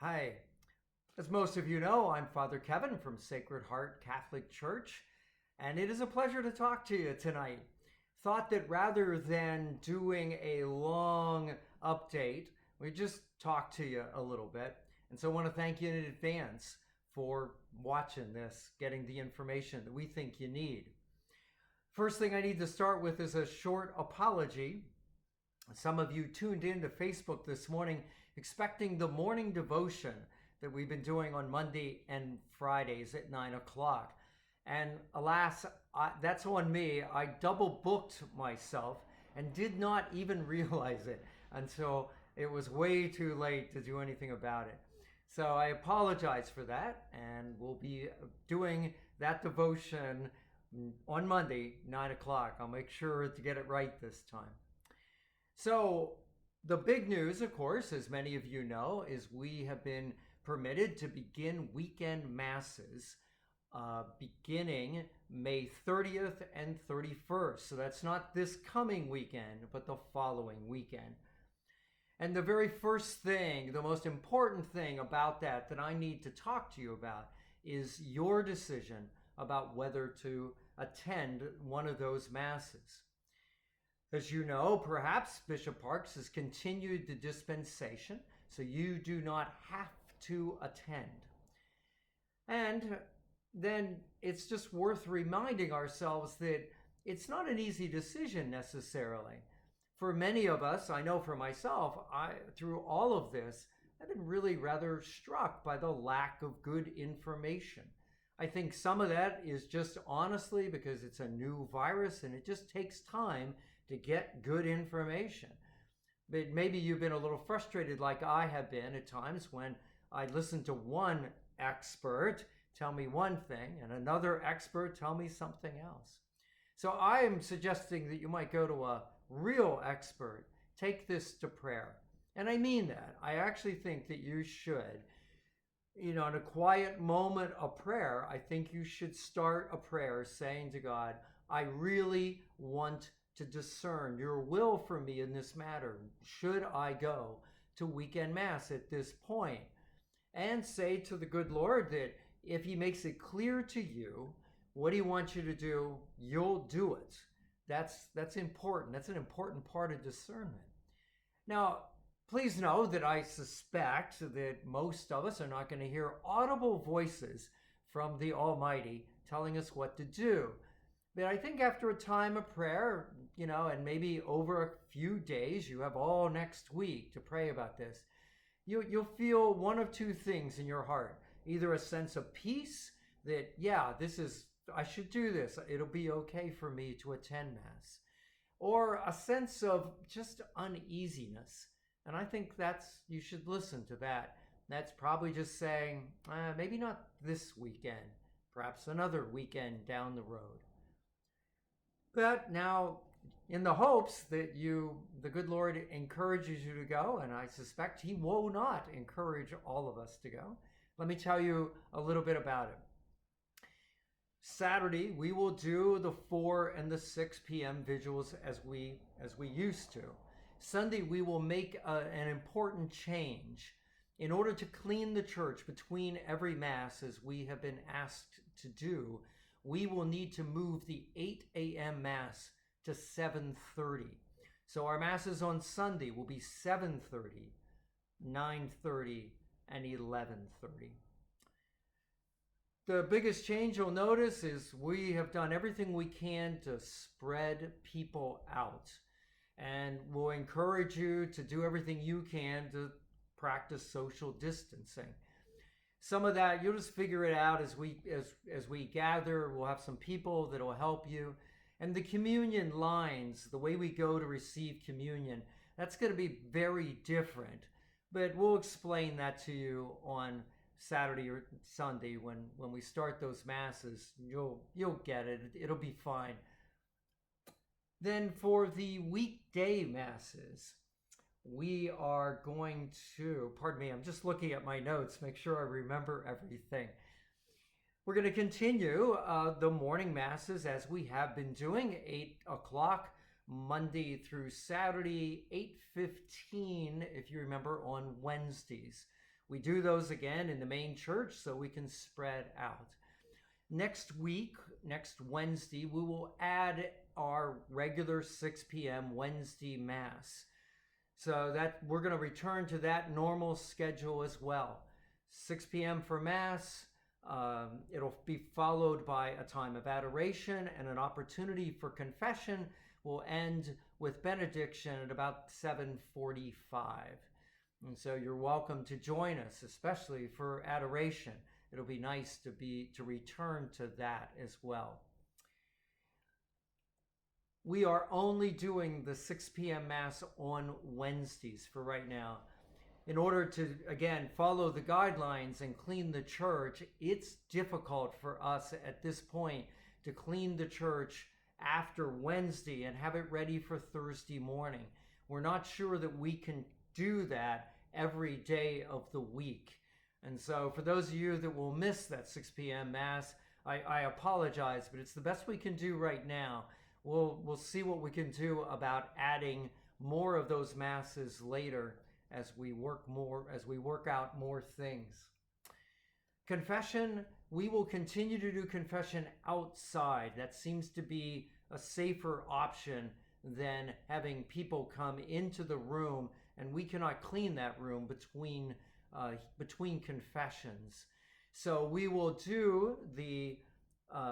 Hi. As most of you know, I'm Father Kevin from Sacred Heart Catholic Church, and it is a pleasure to talk to you tonight. Thought that rather than doing a long update, we just talk to you a little bit. And so I want to thank you in advance for watching this, getting the information that we think you need. First thing I need to start with is a short apology. Some of you tuned in to Facebook this morning expecting the morning devotion that we've been doing on Monday and Fridays at 9 o'clock. And alas, that's on me. I double booked myself and did not even realize it until it was way too late to do anything about it. So I apologize for that, and we'll be doing that devotion on Monday, 9 o'clock. I'll make sure to get it right this time. So the big news, of course, as many of you know, is we have been permitted to begin weekend masses beginning May 30th and 31st. So that's not this coming weekend, but the following weekend. And the very first thing, the most important thing about that I need to talk to you about is your decision about whether to attend one of those masses. As you know, perhaps Bishop Parks has continued the dispensation, so you do not have to attend. And then it's just worth reminding ourselves that it's not an easy decision necessarily. For many of us, I know for myself, through all of this, I've been really rather struck by the lack of good information. I think some of that is just honestly because it's a new virus and it just takes time to get good information. But maybe you've been a little frustrated like I have been at times when I listen to one expert tell me one thing and another expert tell me something else. So I am suggesting that you might go to a real expert, take this to prayer. And I mean that. I actually think that you should. In a quiet moment of prayer, I think you should start a prayer saying to God, I really want to discern your will for me in this matter. Should I go to weekend mass at this point? And say to the good Lord that if he makes it clear to you what he wants you to do, you'll do it. That's important. That's an important part of discernment. Now, please know that I suspect that most of us are not going to hear audible voices from the Almighty telling us what to do. But I think after a time of prayer, and maybe over a few days, you have all next week to pray about this, you'll feel one of two things in your heart. Either a sense of peace that, I should do this. It'll be okay for me to attend Mass. Or a sense of just uneasiness. And I think you should listen to that. That's probably just saying, maybe not this weekend, perhaps another weekend down the road. But now, in the hopes that the good Lord encourages you to go, and I suspect he will not encourage all of us to go, let me tell you a little bit about it. Saturday, we will do the 4 and the 6 p.m. vigils as we used to. Sunday, we will make an important change. In order to clean the church between every Mass, as we have been asked to do, we will need to move the 8 a.m. Mass to 7:30. So our Masses on Sunday will be 7:30, 9:30, and 11:30. The biggest change you'll notice is we have done everything we can to spread people out. And we'll encourage you to do everything you can to practice social distancing. Some of that, you'll just figure it out as we gather. We'll have some people that will help you. And the communion lines, the way we go to receive communion, that's going to be very different. But we'll explain that to you on Saturday or Sunday when we start those masses. You'll get it. It'll be fine. Then for the weekday masses, we are going to, pardon me, I'm just looking at my notes, make sure I remember everything. We're going to continue the morning masses as we have been doing, 8 o'clock Monday through Saturday, 8:15, if you remember, on Wednesdays. We do those again in the main church so we can spread out. Next week, next Wednesday, we will add our regular 6 p.m. Wednesday Mass. So that we're going to return to that normal schedule as well. 6 p.m. for Mass. It'll be followed by a time of adoration, and an opportunity for confession will end with benediction at about 7:45. And so you're welcome to join us, especially for adoration. It'll be nice to return to that as well. We are only doing the 6 p.m. Mass on Wednesdays for right now. In order to, again, follow the guidelines and clean the church, it's difficult for us at this point to clean the church after Wednesday and have it ready for Thursday morning. We're not sure that we can do that every day of the week. And so for those of you that will miss that 6 p.m. Mass, I apologize, but it's the best we can do right now. We'll see what we can do about adding more of those masses later as we work out more things. Confession, we will continue to do confession outside. That seems to be a safer option than having people come into the room, and we cannot clean that room between confessions. So we will do the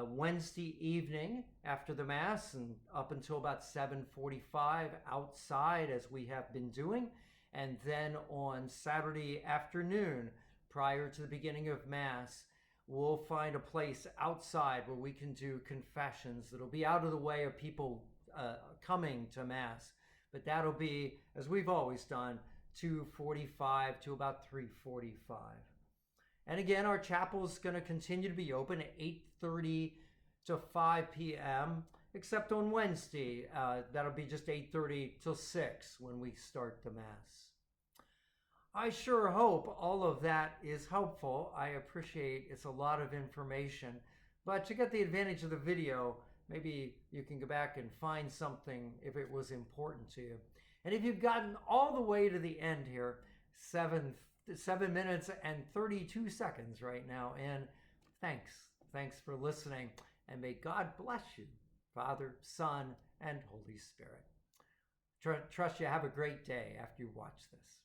Wednesday evening after the Mass and up until about 7:45 outside, as we have been doing. And then on Saturday afternoon, prior to the beginning of Mass, we'll find a place outside where we can do confessions that'll be out of the way of people coming to Mass. But that'll be, as we've always done, 2:45 to about 3:45. And again, our chapel is going to continue to be open at 8:30 to 5 p.m., except on Wednesday. That'll be just 8:30 till 6 when we start the Mass. I sure hope all of that is helpful. I appreciate it's a lot of information. But to get the advantage of the video, maybe you can go back and find something if it was important to you. And if you've gotten all the way to the end here, 7 minutes and 32 seconds right now, and thanks for listening, and may God bless you, Father, Son, and Holy Spirit. Trust you have a great day after you watch this.